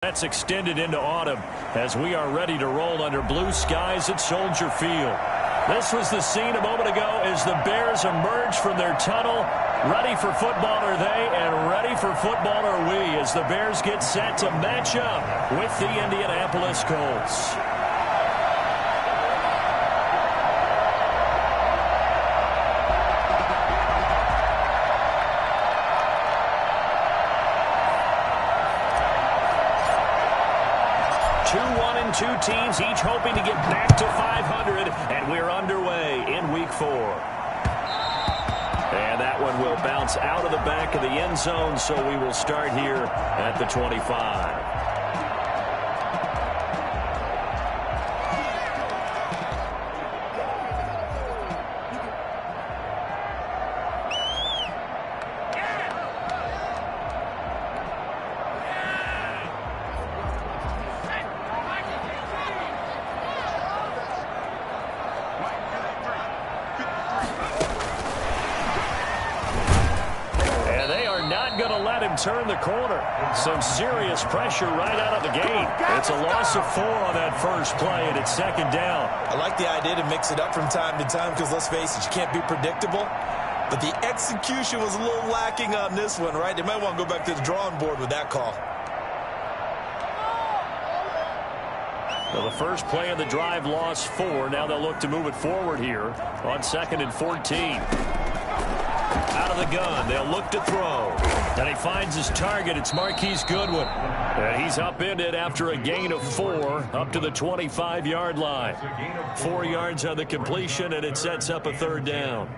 That's extended into autumn as we are ready to roll under blue skies at Soldier Field. This was the scene a moment ago as the Bears emerge from their tunnel. Ready for football are they, and ready for football are we as the Bears get set to match up with the Indianapolis Colts. Two teams each hoping to get back to 500, and we're underway in Week 4. And that one will bounce out of the back of the end zone, so we will start here at the 25. Turn the corner. Some serious pressure right out of the gate. It's a loss of 4 on that first play, and it's second down. I like the idea to mix it up from time to time because, let's face it, you can't be predictable. But the execution was a little lacking on this one, right? They might want to go back to the drawing board with that call. Well, the first play of the drive lost 4. Now they'll look to move it forward here on 2nd and 14. Out of the gun, they'll look to throw. And he finds his target. It's Marquise Goodwin. And he's upended after a gain of 4 up to the 25-yard line. 4 yards on the completion, and it sets up a third down.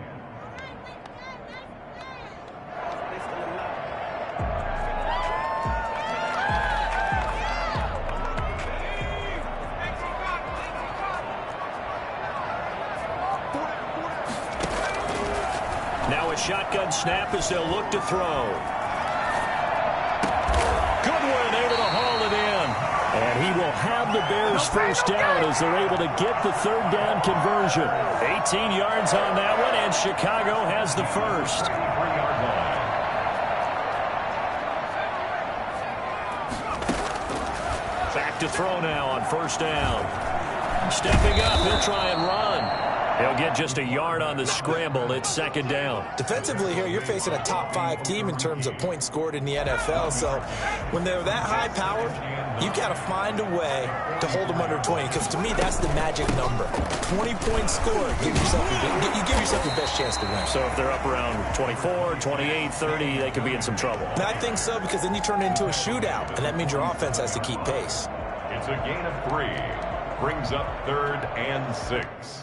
Shotgun snap as they'll look to throw. Goodwin able to haul it in. And he will have the Bears first down as they're able to get the third down conversion. 18 yards on that one, and Chicago has the first. Back to throw now on first down. Stepping up, he'll try and run. He'll get just a yard on the scramble. It's second down. Defensively here, you're facing a top-5 team in terms of points scored in the NFL. So when they're that high-powered, you've got to find a way to hold them under 20. Because to me, that's the magic number. 20 points scored. You give yourself your best chance to win. So if they're up around 24, 28, 30, they could be in some trouble. And I think so, because then you turn it into a shootout. And that means your offense has to keep pace. It's a gain of 3. Brings up 3rd and 6.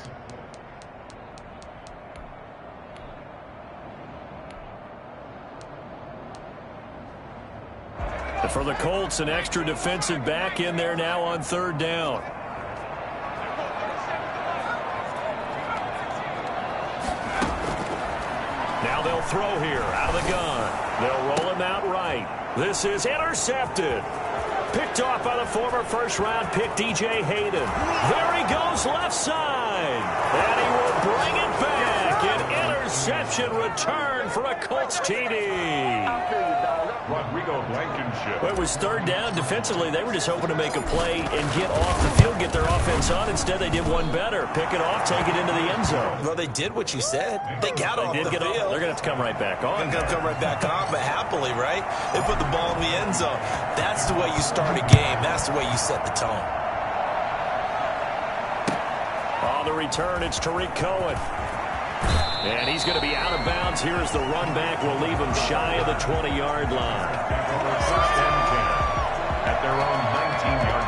For the Colts, an extra defensive back in there now on third down. Now they'll throw here out of the gun. They'll roll him out right. This is intercepted. Picked off by the former first-round pick, DJ Hayden. There he goes left side. And he will bring it back. An interception return for a Colts TD. Rodrigo Blankenship. Well, it was third down. Defensively, they were just hoping to make a play and get off the field, get their offense on. Instead, they did one better. Pick it off, take it into the end zone. Well, they did what you said. They got off the field. They're going to have to come right back on. They're going to come right back on, but happily, right? They put the ball in the end zone. That's the way you start a game. That's the way you set the tone. On the return, it's Tariq Cohen. And he's going to be out of bounds. Here's the run back. Will leave him shy of the 20-yard line. First and 10 at their own 19-yard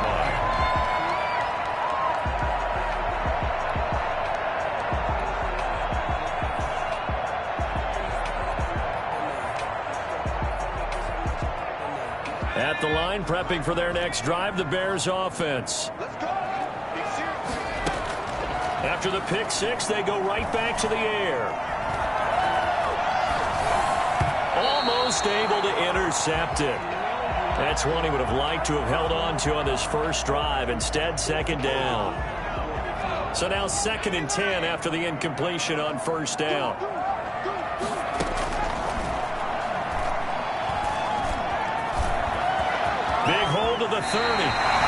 line. At the line, prepping for their next drive, the Bears offense. Let's go. After the pick six, they go right back to the air. Almost able to intercept it. That's one he would have liked to have held on to on this first drive. Instead, second down. So now 2nd and 10 after the incompletion on first down. Big hold of the 30.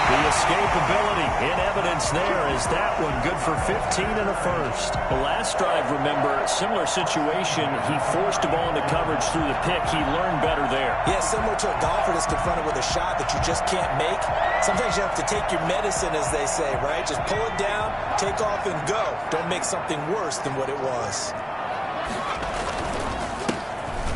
The escapability in evidence there as that one good for 15 and a first. The last drive, remember, similar situation. He forced a ball into coverage through the pick. He learned better there. Yeah, similar to a golfer that's confronted with a shot that you just can't make. Sometimes you have to take your medicine, as they say, right? Just pull it down, take off, and go. Don't make something worse than what it was.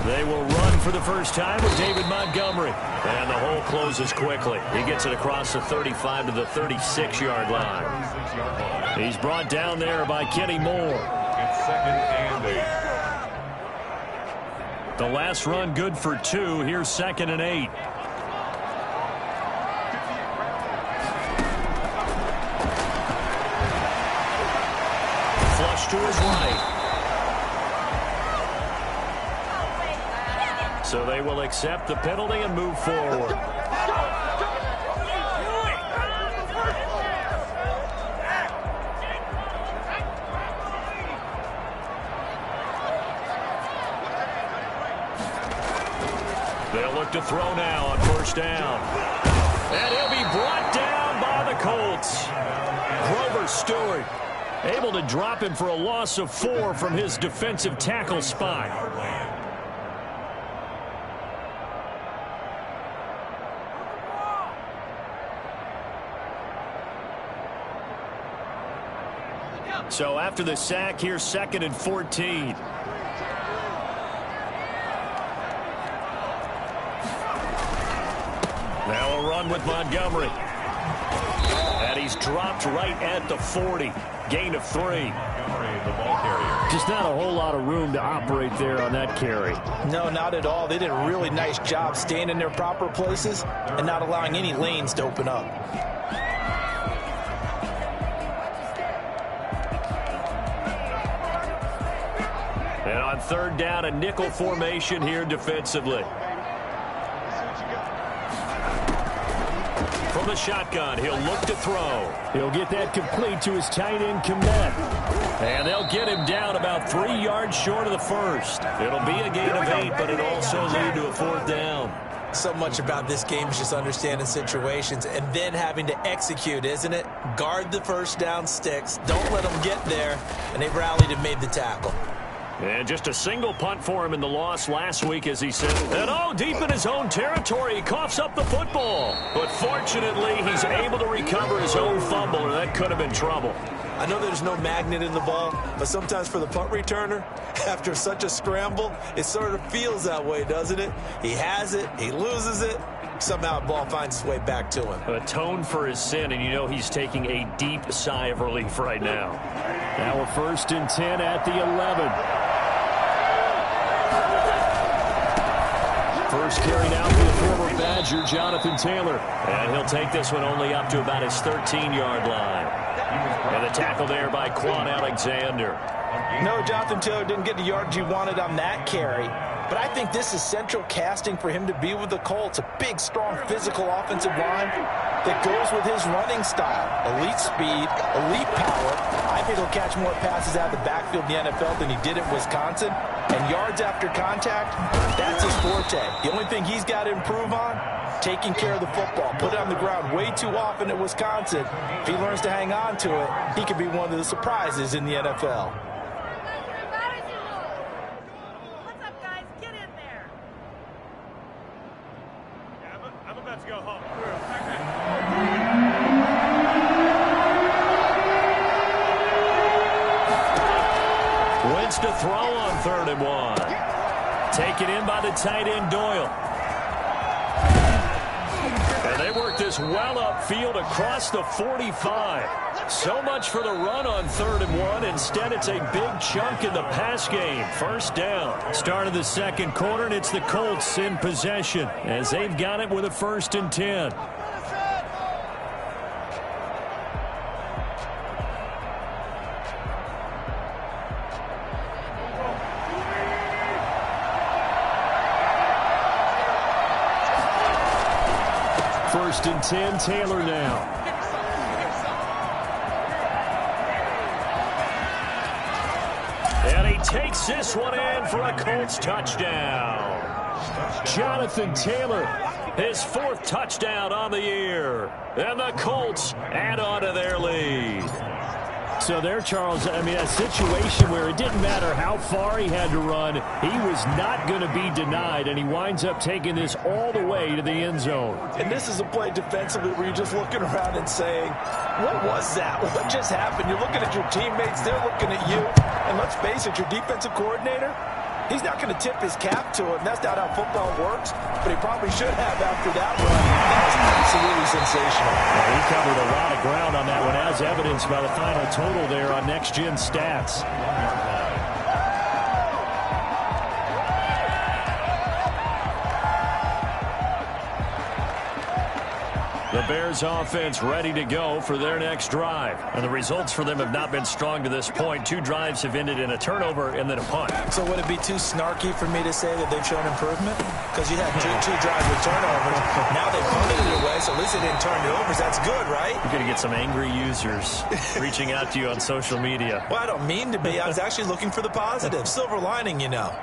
They will run for the first time with David Montgomery. And the hole closes quickly. He gets it across the 35 to the 36-yard line. He's brought down there by Kenny Moore. It's 2nd and 8. The last run good for 2. Here's 2nd and 8. Flush to his right. So they will accept the penalty and move forward. They'll look to throw now on first down. And he'll be brought down by the Colts. Grover Stewart able to drop him for a loss of 4 from his defensive tackle spot. So after the sack, here's 2nd and 14. Now a run with Montgomery. And he's dropped right at the 40. Gain of 3. The ball carrier. Just not a whole lot of room to operate there on that carry. No, not at all. They did a really nice job staying in their proper places and not allowing any lanes to open up. And on 3rd down, a nickel formation here defensively. From the shotgun, he'll look to throw. He'll get that complete to his tight end, Kmet. And they'll get him down about 3 yards short of the first. It'll be a gain of 8, but it'll also lead to a 4th down. So much about this game is just understanding situations and then having to execute, isn't it? Guard the first down sticks. Don't let them get there. And they rallied and made the tackle. And just a single punt for him in the loss last week, as he said. And deep in his own territory, he coughs up the football. But fortunately, he's able to recover his own fumble, or that could have been trouble. I know there's no magnet in the ball, but sometimes for the punt returner, after such a scramble, it sort of feels that way, doesn't it? He has it, he loses it, somehow the ball finds its way back to him. Atone for his sin, and you know he's taking a deep sigh of relief right now. Now we're 1st and 10 at the 11. First carry now for the former Badger, Jonathan Taylor. And he'll take this one only up to about his 13-yard line. And the tackle there by Quan Alexander. No, Jonathan Taylor didn't get the yardage he wanted on that carry. But I think this is central casting for him to be with the Colts. A big, strong, physical offensive line that goes with his running style. Elite speed, elite power. I think he'll catch more passes out of the backfield in the NFL than he did at Wisconsin. And yards after contact, that's his forte. The only thing he's got to improve on, taking care of the football. Put it on the ground way too often at Wisconsin. If he learns to hang on to it, he could be one of the surprises in the NFL. To throw on 3rd and 1. Taken in by the tight end, Doyle. And they work this well upfield across the 45. So much for the run on 3rd and 1. Instead, it's a big chunk in the pass game. First down. Start of the 2nd quarter, and it's the Colts in possession as they've got it with a 1st and 10. First and 10, Taylor now. And he takes this one in for a Colts touchdown. Jonathan Taylor, his 4th touchdown on the year. And the Colts add on to their lead. So there, Charles, I mean, a situation where it didn't matter how far he had to run, he was not going to be denied, and he winds up taking this all the way to the end zone. And this is a play defensively where you're just looking around and saying, what was that? What just happened? You're looking at your teammates, they're looking at you. And let's face it, your defensive coordinator, he's not going to tip his cap to him. That's not how football works, but he probably should have after that run. That was absolutely sensational. Well, he covered a lot of ground on that one, as evidenced by the final total there on Next Gen Stats. The Bears offense ready to go for their next drive. And the results for them have not been strong to this point. 2 drives have ended in a turnover and then a punt. So would it be too snarky for me to say that they've shown improvement? Because you had two drives with turnovers. Now they punted it away, so at least they didn't turn it over. That's good, right? You're going to get some angry users reaching out to you on social media. Well, I don't mean to be. I was actually looking for the positive. Silver lining, you know.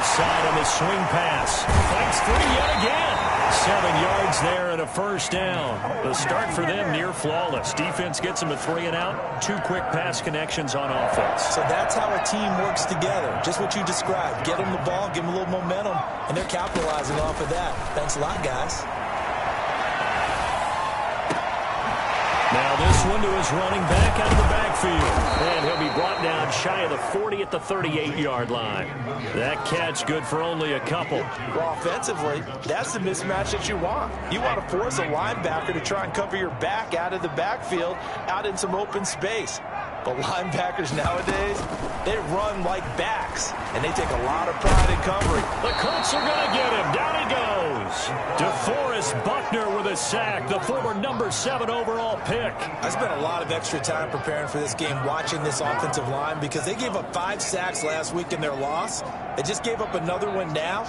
Side on the swing pass. Fights through yet again. 7 yards there and a first down. The start for them near flawless. Defense gets them a 3 and out. 2 quick pass connections on offense. So that's how a team works together. Just what you described. Get them the ball, give them a little momentum, and they're capitalizing off of that. Thanks a lot, guys. Now this one to his running back out of the backfield. And he'll be brought down shy of the 40 at the 38-yard line. That catch good for only a couple. Well, offensively, that's the mismatch that you want. You want to force a linebacker to try and cover your back out of the backfield, out in some open space. But linebackers nowadays, they run like backs, and they take a lot of pride in covering. The Colts are going to get him. Down he goes. DeForest Buckner with a sack, the former number 7 overall pick. I spent a lot of extra time preparing for this game, watching this offensive line, because they gave up 5 sacks last week in their loss. They just gave up another one now.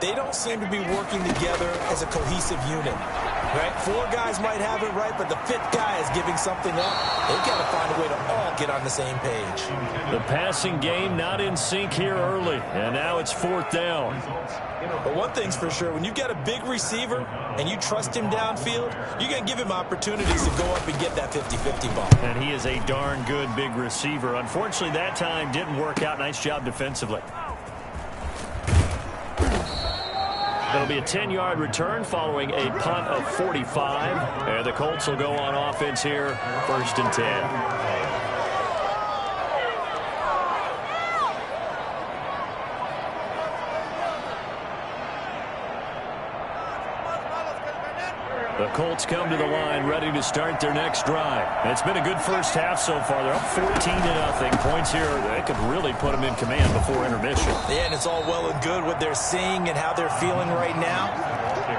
They don't seem to be working together as a cohesive unit. Right? 4 guys might have it right, but the 5th guy is giving something up. They've got to find a way to all get on the same page. The passing game not in sync here early, and now it's 4th down. But one thing's for sure, when you've got a big receiver and you trust him downfield, you're going to give him opportunities to go up and get that 50-50 ball. And he is a darn good big receiver. Unfortunately, that time didn't work out. Nice job defensively. It'll be a 10-yard return following a punt of 45. And the Colts will go on offense here, 1st and 10. The Colts come to the line ready to start their next drive. It's been a good first half so far. They're up 14-0. Points here that could really put them in command before intermission. Yeah, and it's all well and good what they're seeing and how they're feeling right now.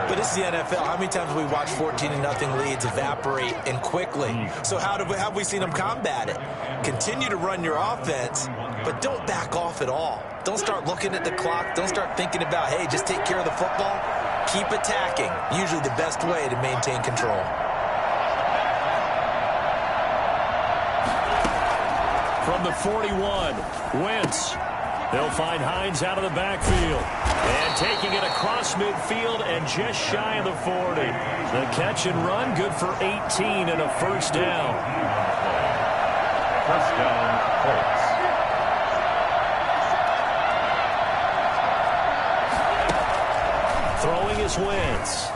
But it's the NFL. How many times have we watched 14-0 leads evaporate and quickly? So how have we seen them combat it? Continue to run your offense, but don't back off at all. Don't start looking at the clock. Don't start thinking about, hey, just take care of the football. Keep attacking. Usually the best way to maintain control. From the 41, Wentz. They'll find Hines out of the backfield. And taking it across midfield and just shy of the 40. The catch and run good for 18 and a first down. First down, Colts. Throwing is Wentz.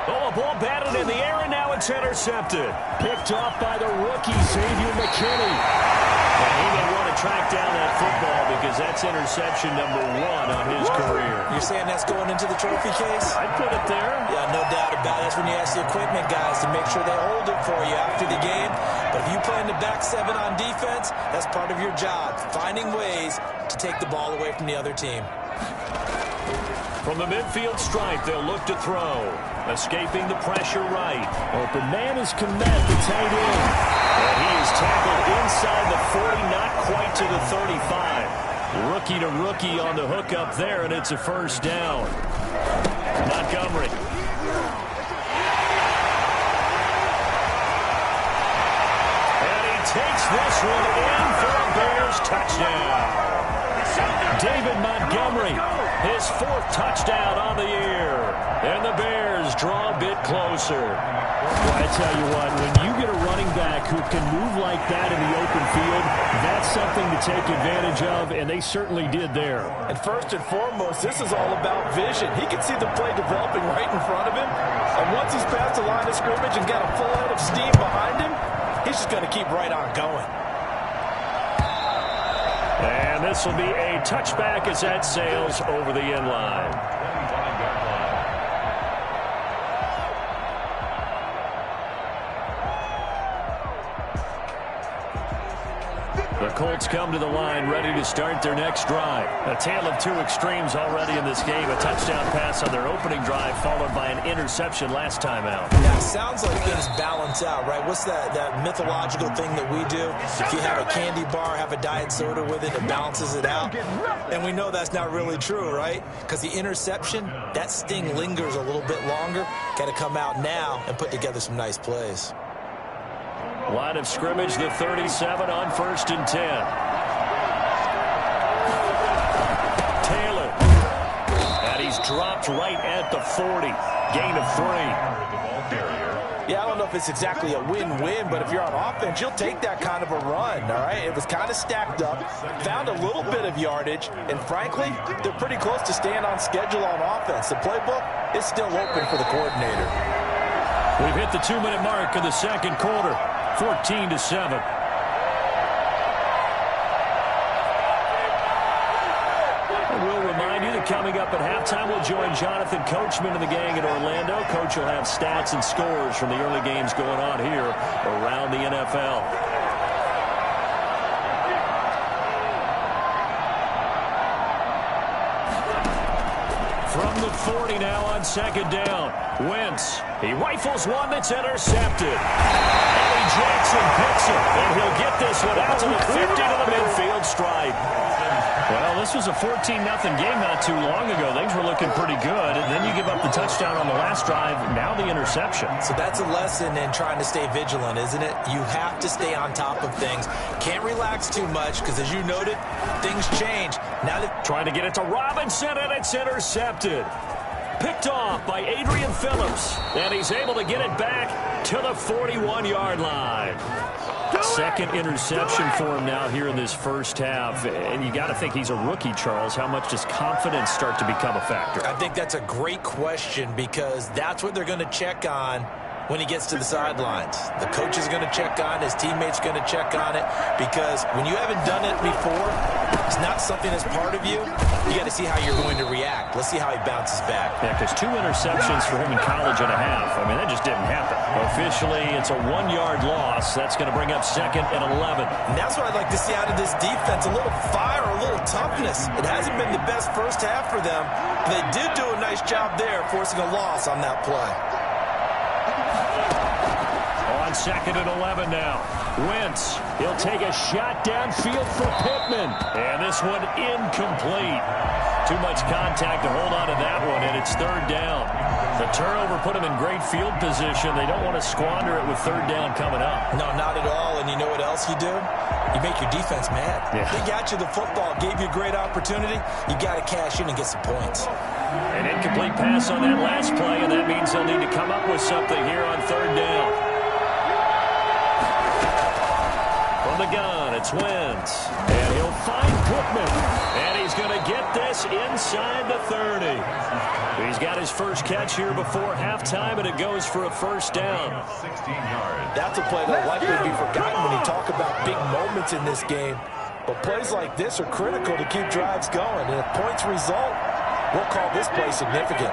Oh, a ball batted in the air, and now it's intercepted. Picked off by the rookie, Xavier McKinney. And he may want to track down that football because that's interception number 1 on his career. You're saying that's going into the trophy case? I'd put it there. Yeah, no doubt about it. That's when you ask the equipment guys to make sure they hold it for you after the game. But if you play in the back 7 on defense, that's part of your job, finding ways to take the ball away from the other team. From the midfield stripe, they'll look to throw. Escaping the pressure right. Open man is Komet, the tight end. And he is tackled inside the 40, not quite to the 35. Rookie to rookie on the hook up there, and it's a first down. Montgomery. takes this one in for a Bears touchdown. David Montgomery, his 4th touchdown on the year. And the Bears draw a bit closer. Well, I tell you what, when you get a running back who can move like that in the open field, that's something to take advantage of, and they certainly did there. And first and foremost, this is all about vision. He can see the play developing right in front of him. And once he's past the line of scrimmage and got a full head of steam behind him, he's just going to keep right on going. And this will be a touchback as that sails over the end line. The Colts come to the line ready to start their next drive. A tale of 2 extremes already in this game. A touchdown pass on their opening drive followed by an interception last time out. Yeah, sounds like things balance out, right? What's that mythological thing that we do? If you have a candy bar, have a diet soda with it, it balances it out. And we know that's not really true, right? Because the interception, that sting lingers a little bit longer. Got to come out now and put together some nice plays. Line of scrimmage, the 37 on 1st and 10. Taylor. And he's dropped right at the 40. Gain of 3. Yeah, I don't know if it's exactly a win-win, but if you're on offense, you'll take that kind of a run, all right? It was kind of stacked up, found a little bit of yardage, and frankly, they're pretty close to staying on schedule on offense. The playbook is still open for the coordinator. We've hit the 2-minute mark of the second quarter. 14-7. We'll remind you that coming up at halftime, we'll join Jonathan Coachman and the gang in Orlando. Coach will have stats and scores from the early games going on here around the NFL. From the 40 now on 2nd down. Wentz. He rifles one that's intercepted. Eddie Jackson picks it, and he'll get this one out to the 50 to the midfield stripe. Well, this was a 14-0 game not too long ago. Things were looking pretty good, and then you give up the touchdown on the last drive, now the interception. So that's a lesson in trying to stay vigilant, isn't it? You have to stay on top of things. Can't relax too much, because as you noted, things change. Now that trying to get it to Robinson, and it's intercepted. Picked off by Adrian Phillips, and he's able to get it back to the 41-yard line. Second interception for him now here in this first half. And you got to think he's a rookie, Charles. How much does confidence start to become a factor? I think that's a great question because that's what they're going to check on when he gets to the sidelines. The coach is going to check on, his teammates going to check on it, because when you haven't done it before, it's not something that's part of you. You got to see how you're going to react. Let's see how he bounces back. Yeah, because 2 interceptions for him in college and a half. I mean, that just didn't happen. Officially, it's a 1-yard loss. That's going to bring up 2nd and 11. And that's what I'd like to see out of this defense, a little fire, a little toughness. It hasn't been the best first half for them, but they did do a nice job there forcing a loss on that play. On 2nd and 11 now. Wentz, he'll take a shot downfield for Pittman. And this one incomplete. Too much contact to hold on to that one, and it's 3rd down. The turnover put him in great field position. They don't want to squander it with 3rd down coming up. No, not at all. And you know what else you do? You make your defense mad. Yeah. They got you the football, gave you a great opportunity. You got to cash in and get some points. An incomplete pass on that last play, and that means they'll need to come up with something here on 3rd down. From the gun, it's Wentz. And he'll find Pittman. And he's going to get this inside the 30. He's got his first catch here before halftime, and it goes for a 1st down. 16 yards. That's a play that'll likely be forgotten when you talk about big moments in this game. But plays like this are critical to keep drives going. And if points result, we'll call this play significant.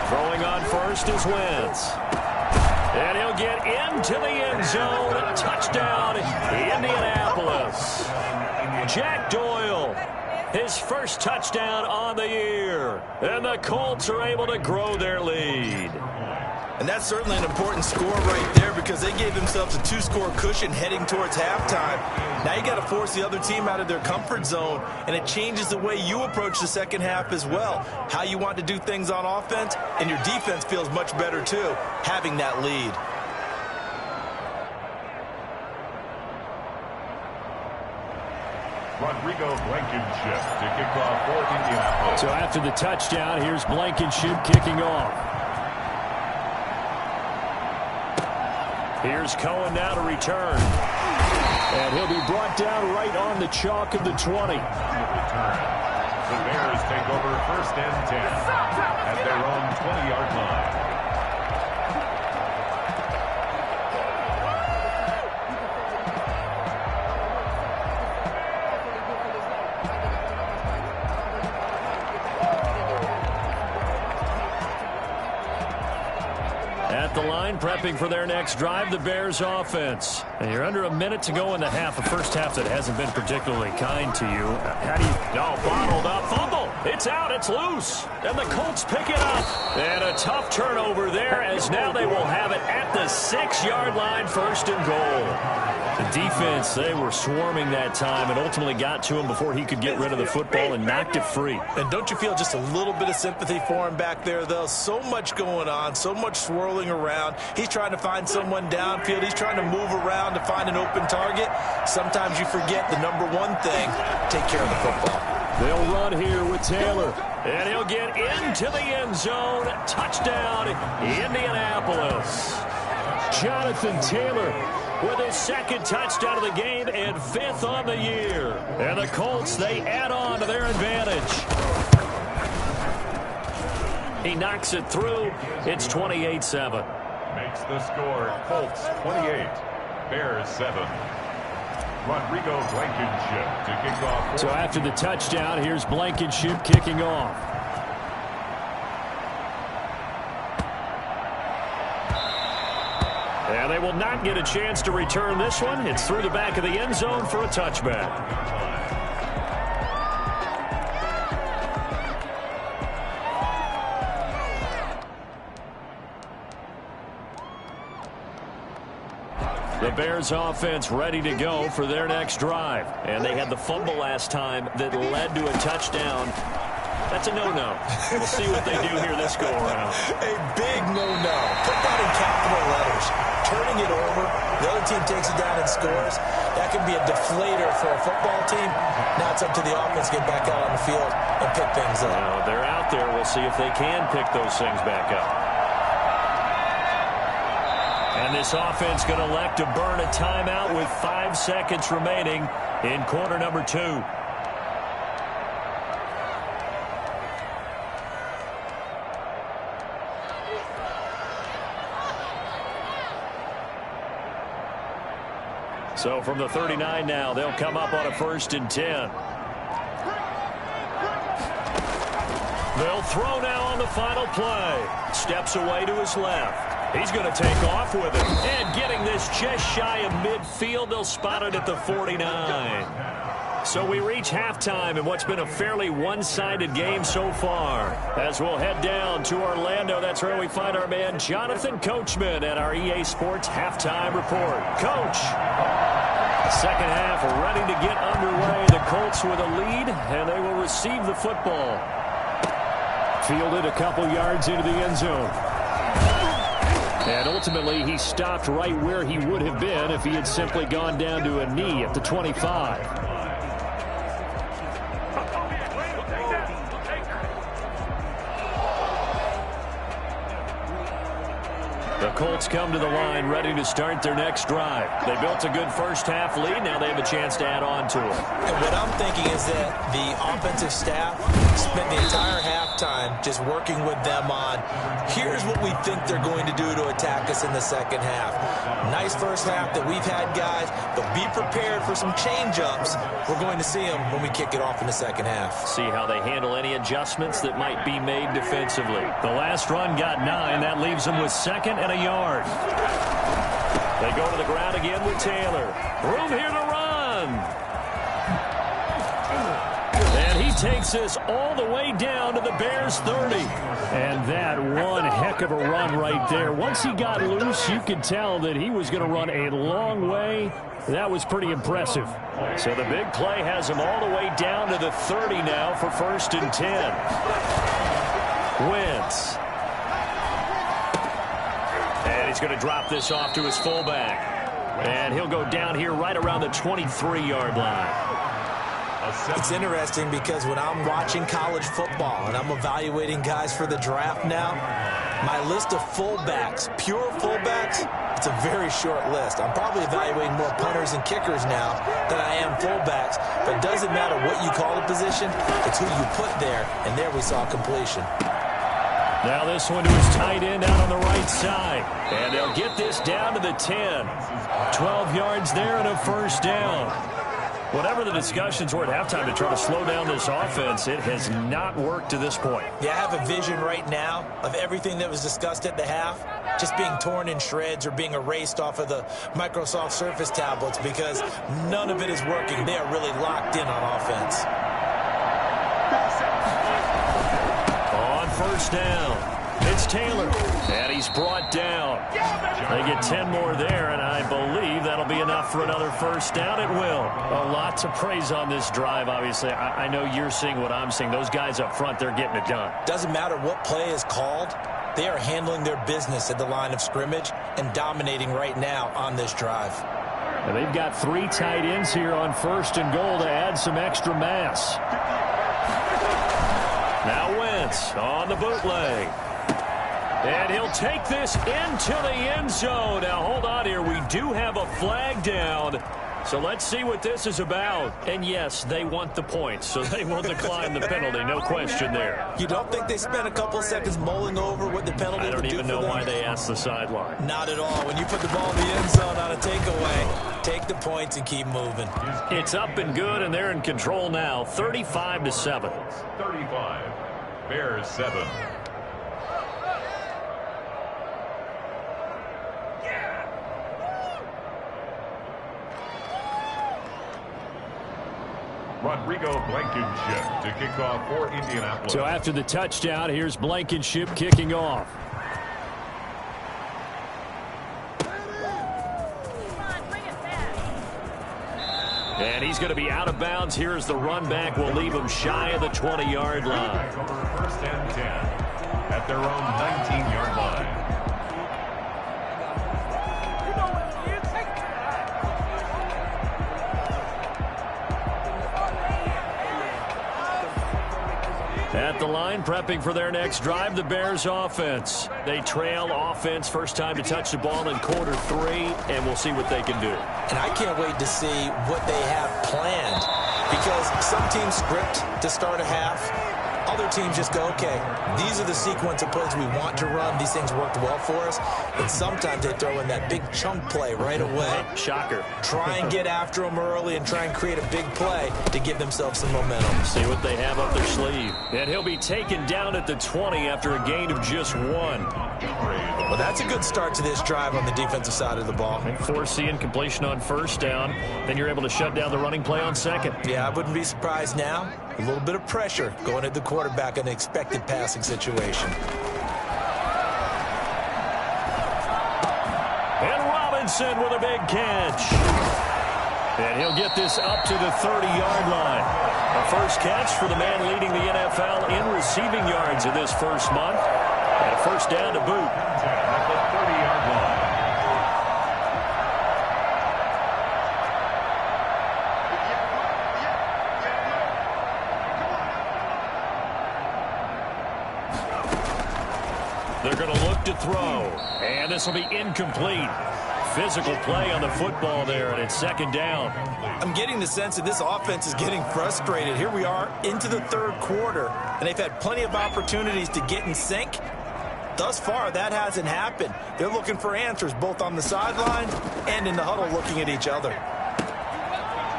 Throwing on first is Wentz. And he'll get into the end zone. Touchdown, Indianapolis. Jack Doyle, his first touchdown on the year. And the Colts are able to grow their lead. And that's certainly an important score right there because they gave themselves a 2-score cushion heading towards halftime. Now you got to force the other team out of their comfort zone, and it changes the way you approach the second half as well. How you want to do things on offense, and your defense feels much better too, having that lead. Rodrigo Blankenship to kick off for Indianapolis. So after the touchdown, here's Blankenship kicking off. Here's Cohen now to return. And he'll be brought down right on the chalk of the 20. The Bears take over 1st and 10 at their own 20-yard line. At the line, prepping for their next drive, the Bears offense. And you're under a minute to go in the half, a first half that hasn't been particularly kind to you. How do you... Oh, bottled up. Fumble. It's out. It's loose. And the Colts pick it up. And a tough turnover there as now they will have it at the 6-yard line, 1st and goal. The defense, they were swarming that time and ultimately got to him before he could get rid of the football and knocked it free. And don't you feel just a little bit of sympathy for him back there, though? So much going on, so much swirling around. He's trying to find someone downfield. He's trying to move around to find an open target. Sometimes you forget the number one thing, take care of the football. They'll run here with Taylor. And he'll get into the end zone. Touchdown, Indianapolis. Jonathan Taylor with his 2nd touchdown of the game and 5th on the year. And the Colts, they add on to their advantage. He knocks it through. It's 28-7. Makes the score Colts 28, Bears 7. Rodrigo Blankenship to kick off. So after the touchdown, here's Blankenship kicking off. And they will not get a chance to return this one. It's through the back of the end zone for a touchback. The Bears offense ready to go for their next drive. And they had the fumble last time that led to a touchdown. That's a no-no. We'll see what they do here this go-around. A big no-no. Put that in capital letters. Turning it over, the other team takes it down and scores. That can be a deflator for a football team. Now it's up to the offense to get back out on the field and pick things up. Now, they're out there. We'll see if they can pick those things back up. And this offense going to elect to burn a timeout with 5 seconds remaining in quarter number 2. So from the 39 now, they'll come up on a 1st and 10. They'll throw now on the final play. Steps away to his left. He's going to take off with it. And getting this just shy of midfield, they'll spot it at the 49. So we reach halftime in what's been a fairly one-sided game so far. As we'll head down to Orlando, that's where we find our man Jonathan Coachman at our EA Sports Halftime Report. Coach, second half ready to get underway. The Colts with a lead, and they will receive the football. Fielded a couple yards into the end zone. And ultimately, he stopped right where he would have been if he had simply gone down to a knee at the 25. The Colts come to the line ready to start their next drive. They built a good first half lead. Now they have a chance to add on to it. And what I'm thinking is that the offensive staff spent the entire halftime just working with them on, here's what we think they're going to do to attack us in the second half. Nice first half that we've had, guys, but be prepared for some change-ups. We're going to see them when we kick it off in the second half. See how they handle any adjustments that might be made defensively. The last run got 9. That leaves them with 2nd and a yard. They go to the ground again with Taylor. Room here to run. And he's takes this all the way down to the Bears' 30. And that one heck of a run right there. Once he got loose, you could tell that he was going to run a long way. That was pretty impressive. So the big play has him all the way down to the 30 now for 1st and 10. Wentz. And he's going to drop this off to his fullback. And he'll go down here right around the 23-yard line. It's interesting because when I'm watching college football and I'm evaluating guys for the draft now, my list of fullbacks, pure fullbacks, it's a very short list. I'm probably evaluating more punters and kickers now than I am fullbacks, but it doesn't matter what you call the position, it's who you put there, and there we saw completion. Now this one to his tight end out on the right side. And they'll get this down to the 10. 12 yards there and a 1st down. Whatever the discussions were at halftime to try to slow down this offense, it has not worked to this point. Yeah, I have a vision right now of everything that was discussed at the half just being torn in shreds or being erased off of the Microsoft Surface tablets because none of it is working. They are really locked in on offense. On 1st down, it's Taylor, and he's brought down. They get 10 more there, and I believe that'll be enough for another 1st down. It will. A lot to praise on this drive, obviously. I know you're seeing what I'm seeing. Those guys up front, they're getting it done. Doesn't matter what play is called. They are handling their business at the line of scrimmage and dominating right now on this drive. And they've got 3 tight ends here on 1st and goal to add some extra mass. Now Wentz on the bootleg. And he'll take this into the end zone. Now, hold on here. We do have a flag down. So let's see what this is about. And, yes, they want the points, so they will decline the penalty. No question there. You don't think they spent a couple seconds mulling over what the penalty would do for them? I don't even know why they asked the sideline. Not at all. When you put the ball in the end zone on a takeaway, take the points and keep moving. It's up and good, and they're in control now, 35-7. 35. Bears 7. Rodrigo Blankenship to kick off for Indianapolis. So after the touchdown, here's Blankenship kicking off. And he's going to be out of bounds. Here's the run back. Will leave him shy of the 20-yard line. Over 1st and 10 at their own 19-yard line. At the line, prepping for their next drive, the Bears offense. They trail offense, first time to touch the ball in quarter 3, and we'll see what they can do. And I can't wait to see what they have planned because some teams script to start a half. Other teams just go, okay, these are the sequence of plays we want to run. These things worked well for us. And sometimes they throw in that big chunk play right away. Shocker. Try and get after them early and try and create a big play to give themselves some momentum. See what they have up their sleeve. And he'll be taken down at the 20 after a gain of just 1. Well, that's a good start to this drive on the defensive side of the ball. And force the incompletion on 1st down. Then you're able to shut down the running play on 2nd. Yeah, I wouldn't be surprised now. A little bit of pressure going at the quarterback in an expected passing situation. And Robinson with a big catch. And he'll get this up to the 30-yard line. A first catch for the man leading the NFL in receiving yards in this first month. And a 1st down to boot. At the 30-yard line. They're going to look to throw. And this will be incomplete. Physical play on the football there, and it's 2nd down. I'm getting the sense that this offense is getting frustrated. Here we are into the 3rd quarter, and they've had plenty of opportunities to get in sync. Thus far, that hasn't happened. They're looking for answers both on the sideline and in the huddle looking at each other.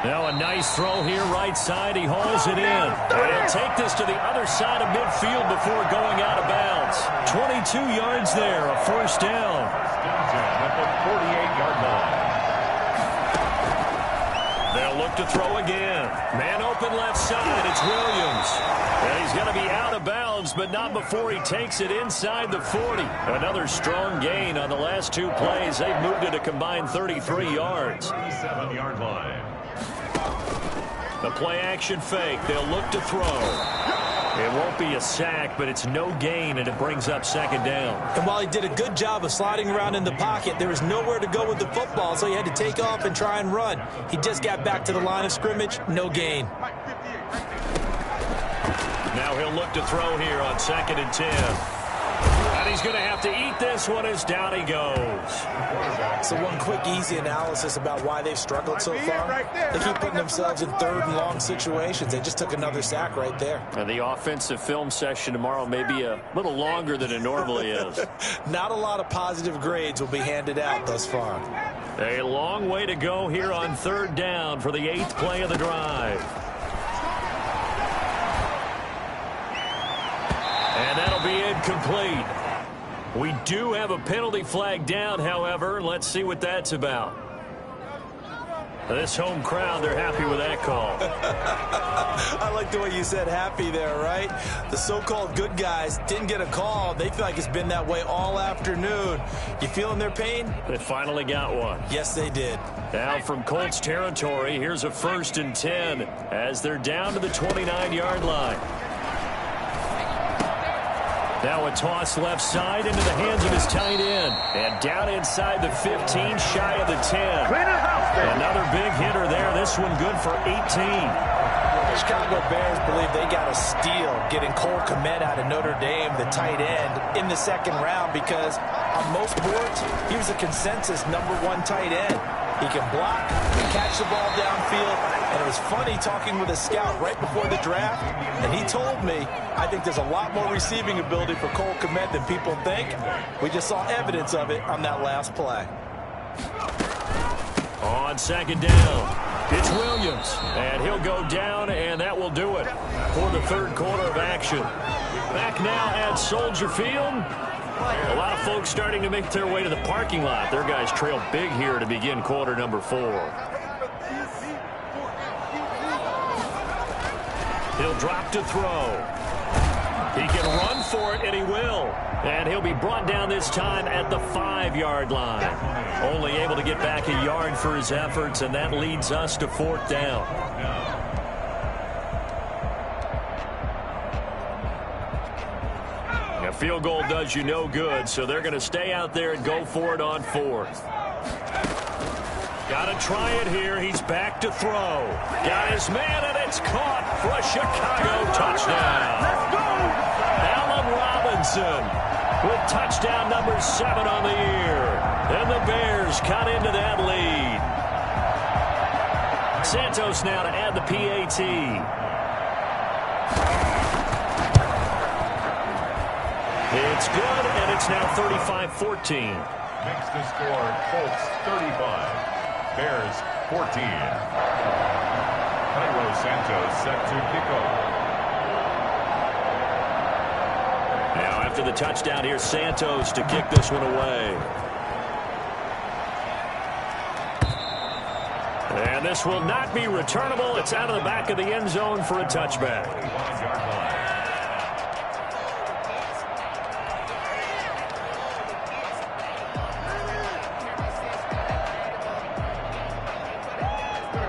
Now a nice throw here, right side. He hauls it in. And he'll take this to the other side of midfield before going out of bounds. 22 yards there, a 1st down. At the 48-yard line. They'll look to throw again. Man open left side. It's Williams. And he's going to be out of bounds, but not before he takes it inside the 40. Another strong gain on the last two plays. They've moved it a combined 33 yards. 37-yard line. The play action fake. They'll look to throw. It won't be a sack, but it's no gain, and it brings up second down. And while he did a good job of sliding around in the pocket, there was nowhere to go with the football, so he had to take off and try and run. He just got back to the line of scrimmage, no gain. Now he'll look to throw here on 2nd and 10. And he's going to have to eat this one as down he goes. So one quick, easy analysis about why they've struggled so far. They keep putting themselves in 3rd and long situations. They just took another sack right there. And the offensive film session tomorrow may be a little longer than it normally is. Not a lot of positive grades will be handed out thus far. A long way to go here on 3rd down for the 8th play of the drive. And that'll be incomplete. We do have a penalty flag down, however. Let's see what that's about. This home crowd, they're happy with that call. I like the way you said happy there, right? The so-called good guys didn't get a call. They feel like it's been that way all afternoon. You feeling their pain? They finally got one. Yes, they did. Now from Colts territory, here's a 1st and 10 as they're down to the 29-yard line. Now a toss left side into the hands of his tight end. And down inside the 15, shy of the 10. Another big hitter there. This one good for 18. The Chicago Bears believe they got a steal getting Cole Kmet out of Notre Dame, the tight end, in the 2nd round because on most boards, he was a consensus #1 tight end. He can block, catch the ball downfield, and it was funny talking with a scout right before the draft, and he told me, I think there's a lot more receiving ability for Cole Kmet than people think. We just saw evidence of it on that last play. On 2nd down, it's Williams, and he'll go down, and that will do it for the 3rd quarter of action. Back now at Soldier Field. A lot of folks starting to make their way to the parking lot. Their guys trail big here to begin quarter number 4. He'll drop to throw. He can run for it, and he will. And he'll be brought down this time at the 5-yard line. Only able to get back a yard for his efforts, and that leads us to 4th down. A field goal does you no good, so they're going to stay out there and go for it on 4th. Got to try it here. He's back to throw. Got his man, and it's caught for a Chicago touchdown. Let's go! Allen Robinson with touchdown number 7 on the year. And the Bears cut into that lead. Santos now to add the PAT. It's good, and it's now 35-14. Makes the score Colts 35, Bears 14. Cairo Santos set to kick off. Now after the touchdown, here's Santos to kick this one away. And this will not be returnable. It's out of the back of the end zone for a touchback. 25-yard line.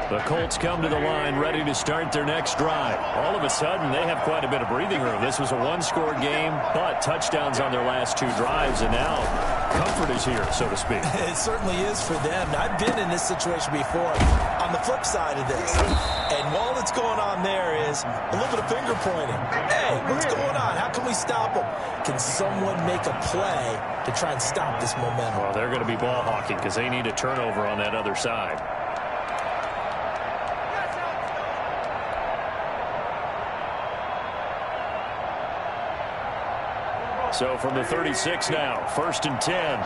The Colts come to the line ready to start their next drive. All of a sudden, they have quite a bit of breathing room. This was a one-score game, but touchdowns on their last 2 drives, and now comfort is here, so to speak. It certainly is for them. I've been in this situation before on the flip side of this. And while that's going on there is a little bit of finger pointing. Hey, what's going on? How can we stop them? Can someone make a play to try and stop this momentum? Well, they're going to be ball hawking because they need a turnover on that other side. So from the 36 now, 1st and 10.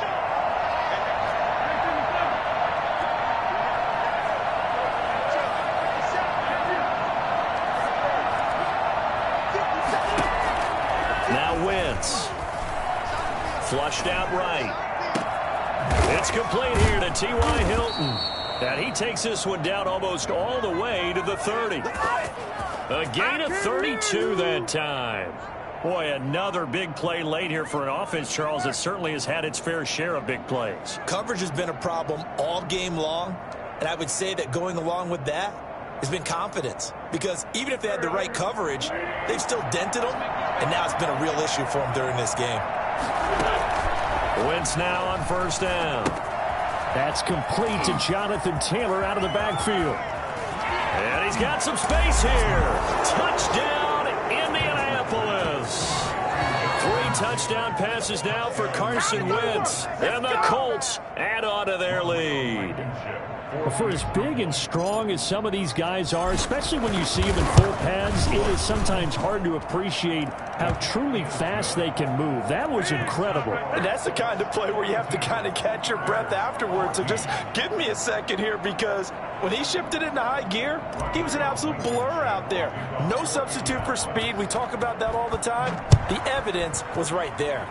Now Wentz. Flushed out right. It's complete here to T.Y. Hilton. And he takes this one down almost all the way to the 30. A gain of 32 that time. Boy, another big play late here for an offense, Charles, that certainly has had its fair share of big plays. Coverage has been a problem all game long, and I would say that going along with that has been confidence. Because even if they had the right coverage, they've still dented them, and now it's been a real issue for them during this game. Wentz now on first down. That's complete to Jonathan Taylor out of the backfield. And he's got some space here. Touchdown, Indianapolis. 3 touchdown passes now for Carson Wentz. And the Colts add on to their lead. Well, for as big and strong as some of these guys are, especially when you see them in full pads, it is sometimes hard to appreciate how truly fast they can move. That was incredible. And that's the kind of play where you have to kind of catch your breath afterwards. So just give me a second here, because when he shifted into high gear, he was an absolute blur out there. No substitute for speed. We talk about that all the time. The evidence was right there.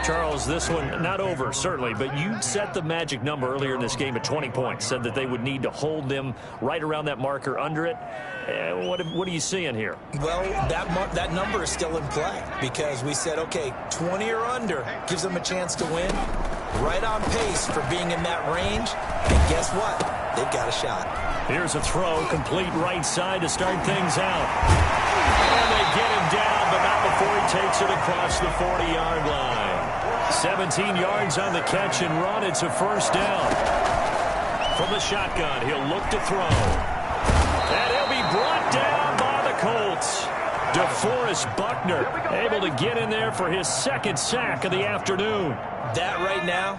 Charles, this one not over, certainly, but you set the magic number earlier in this game at 20 points, said that they would need to hold them right around that marker under it. What are you seeing here? Well, that number is still in play, because we said, okay, 20 or under gives them a chance to win. Right on pace for being in that range, and guess what? They've got a shot. Here's a throw, complete right side to start things out. And they get him down, but not before he takes it across the 40-yard line. 17 yards on the catch and run. It's a first down. From the shotgun, he'll look to throw. And he'll be brought down by the Colts. DeForest Buckner able to get in there for his second sack of the afternoon. That right now,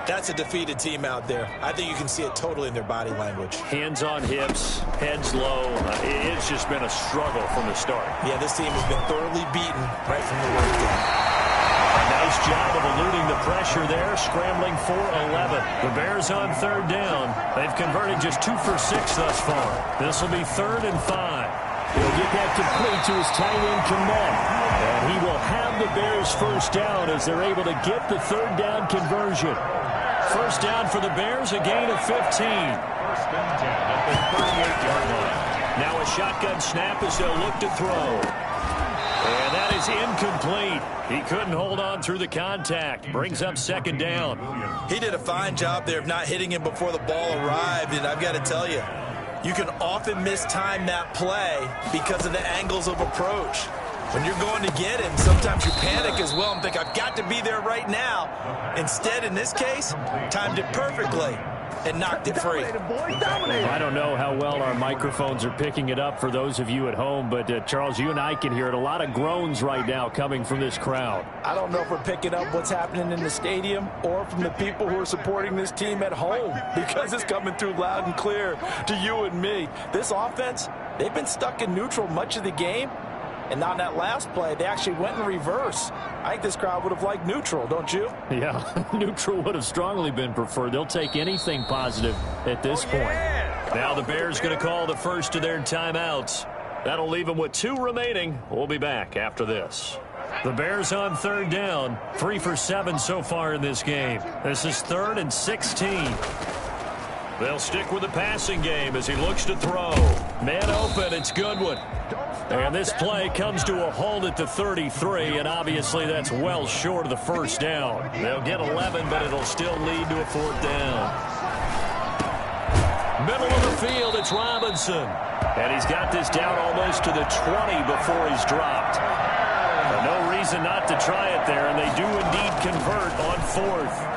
that's a defeated team out there. I think you can see it totally in their body language. Hands on hips, heads low. It's just been a struggle from the start. Yeah, this team has been thoroughly beaten right from the word go. A nice job of eluding the pressure there, scrambling for 11. The Bears on third down. They've converted just 2 for 6 thus far. This will be 3rd and 5. He'll get that complete to his tight end, Kamal. And he will have the Bears first down as they're able to get the 3rd down conversion. First down for the Bears, a gain of 15. First and 10 at the 38-yard line. Now a shotgun snap as they'll look to throw. And that is incomplete. He couldn't hold on through the contact. Brings up 2nd down. He did a fine job there of not hitting him before the ball arrived, and I've got to tell you, you can often mistime that play because of the angles of approach. When you're going to get him, sometimes you panic as well and think, I've got to be there right now. Instead, in this case, timed it perfectly and knocked it free. I don't know how well our microphones are picking it up for those of you at home, but Charles, you and I can hear it. A lot of groans right now coming from this crowd. I don't know if we're picking up what's happening in the stadium or from the people who are supporting this team at home, because it's coming through loud and clear to you and me. This offense, they've been stuck in neutral much of the game. And on that last play, they actually went in reverse. I think this crowd would have liked neutral, don't you? Yeah, neutral would have strongly been preferred. They'll take anything positive at this point. Now the Bears going to call the first of their timeouts. That'll leave them with 2 remaining. We'll be back after this. The Bears on 3rd down. 3 for 7 so far in this game. This is 3rd and 16. They'll stick with the passing game as he looks to throw. Man open, it's Goodwin. And this play comes to a halt at the 33, and obviously that's well short of the first down. They'll get 11, but it'll still lead to a 4th down. Middle of the field, it's Robinson. And he's got this down almost to the 20 before he's dropped. No reason not to try it there, and they do indeed convert on 4th.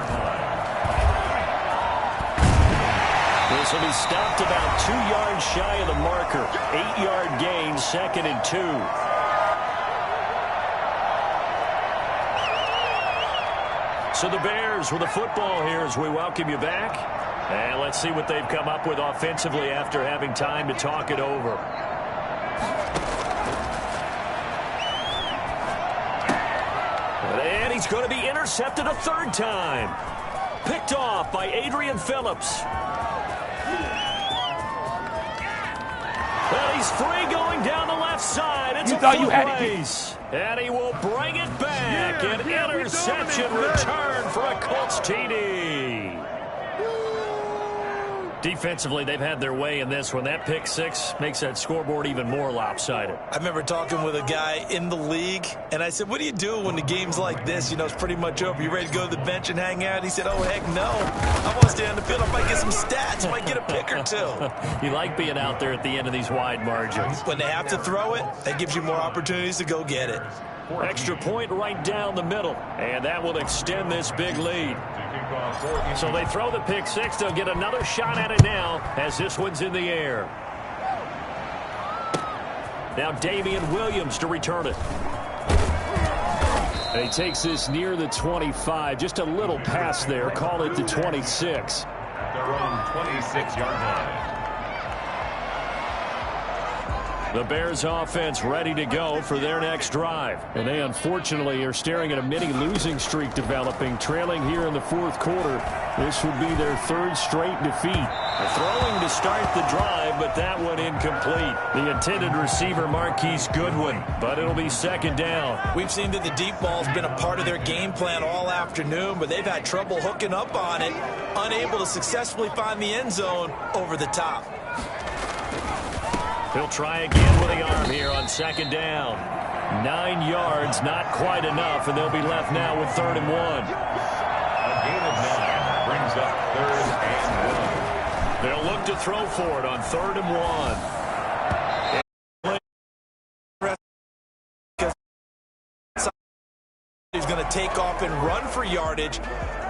This will be stopped about 2 yards shy of the marker. 8-yard gain, 2nd and 2. So the Bears with the football here as we welcome you back. And let's see what they've come up with offensively after having time to talk it over. And he's going to be intercepted a 3rd time. Picked off by Adrian Phillips. And he's free going down the left side. That's You a thought you foot had it. race. And he will bring it back. An interception return for a Colts TD. Defensively, they've had their way in this one. That pick six makes that scoreboard even more lopsided. I remember talking with a guy in the league, and I said, what do you do when the game's like this? You know, it's pretty much over. You ready to go to the bench and hang out? He said, oh, heck no. I want to stay on the field. I might get some stats. I might get a pick or two. You like being out there at the end of these wide margins. When they have to throw it, that gives you more opportunities to go get it. Extra point right down the middle, and that will extend this big lead. So they throw the pick six. They'll get another shot at it now as this one's in the air. Now Damian Williams to return it. And he takes this near the 25. Just a little pass there. Call it the 26. At their own 26-yard line. The Bears offense ready to go for their next drive. And they unfortunately are staring at a mini losing streak developing, trailing here in the fourth quarter. This would be their third straight defeat. Throwing to start the drive, but that one incomplete. The intended receiver, Marquise Goodwin, but it'll be second down. We've seen that the deep ball's been a part of their game plan all afternoon, but they've had trouble hooking up on it, unable to successfully find the end zone over the top. He'll try again with the arm here on second down. 9 yards, not quite enough, and they'll be left now with 3rd and 1. A gain of 9 brings up 3rd and 1. They'll look to throw for it on 3rd and 1. He's going to take off and run for yardage,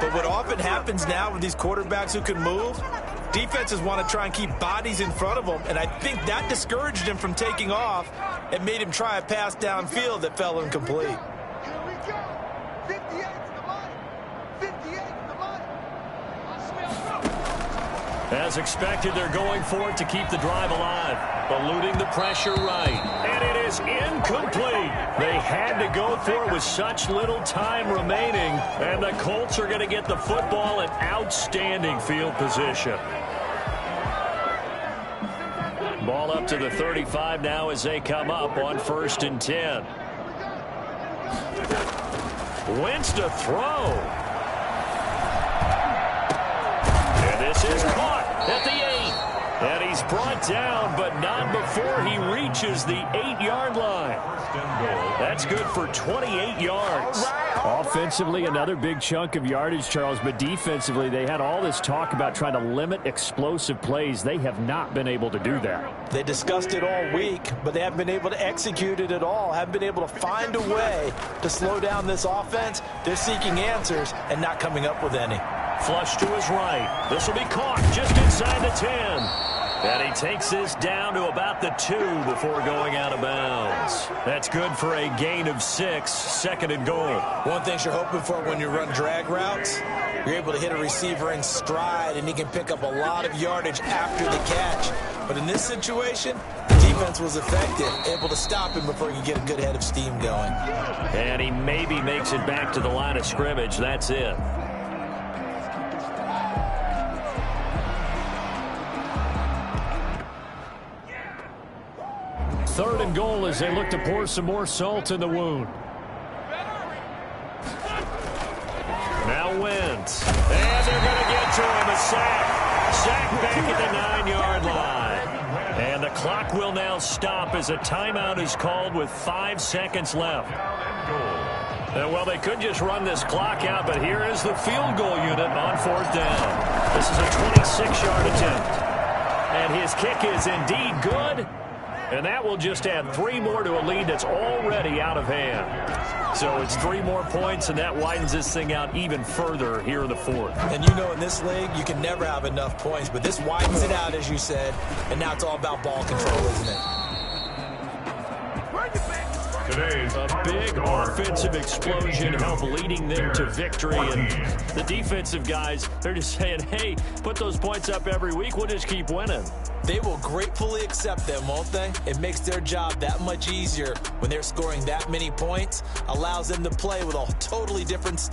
but what often happens now with these quarterbacks who can move, defenses want to try and keep bodies in front of them, and I think that discouraged him from taking off and made him try a pass downfield that fell incomplete. Here we go. 58 to the money. 58 to the money. As expected, they're going for it to keep the drive alive, eluding the pressure right. And it is incomplete. They had to go for it with such little time remaining, and the Colts are going to get the football in outstanding field position. Ball up to the 35 now as they come up on 1st and 10. Wentz to throw. And this is caught at the 8. And he's brought down, but not before he reaches the 8-yard line. That's good for 28 yards. Offensively, another big chunk of yardage, Charles, but defensively, they had all this talk about trying to limit explosive plays. They have not been able to do that. They discussed it all week, but they haven't been able to execute it at all, haven't been able to find a way to slow down this offense. They're seeking answers and not coming up with any. Flush to his right. This will be caught just inside the 10. And he takes this down to about the 2 before going out of bounds. That's good for a gain of 6, 2nd and goal. One thing you're hoping for when you run drag routes, you're able to hit a receiver in stride, and he can pick up a lot of yardage after the catch. But in this situation, the defense was effective, able to stop him before he could get a good head of steam going. And he maybe makes it back to the line of scrimmage. That's it. 3rd and goal as they look to pour some more salt in the wound. Now Wentz. And they're going to get to him. A sack. Sack back at the 9-yard line. And the clock will now stop as a timeout is called with 5 seconds left. Well, they could just run this clock out, but here is the field goal unit on 4th down. This is a 26-yard attempt. And his kick is indeed good. And that will just add 3 more to a lead that's already out of hand. So it's 3 more points, and that widens this thing out even further here in the 4th. And you know in this league, you can never have enough points, but this widens it out, as you said, and now it's all about ball control, isn't it? A big offensive explosion helped leading them to victory. And the defensive guys, they're just saying, hey, put those points up every week. We'll just keep winning. They will gratefully accept them, won't they? It makes their job that much easier when they're scoring that many points. Allows them to play with a totally different style.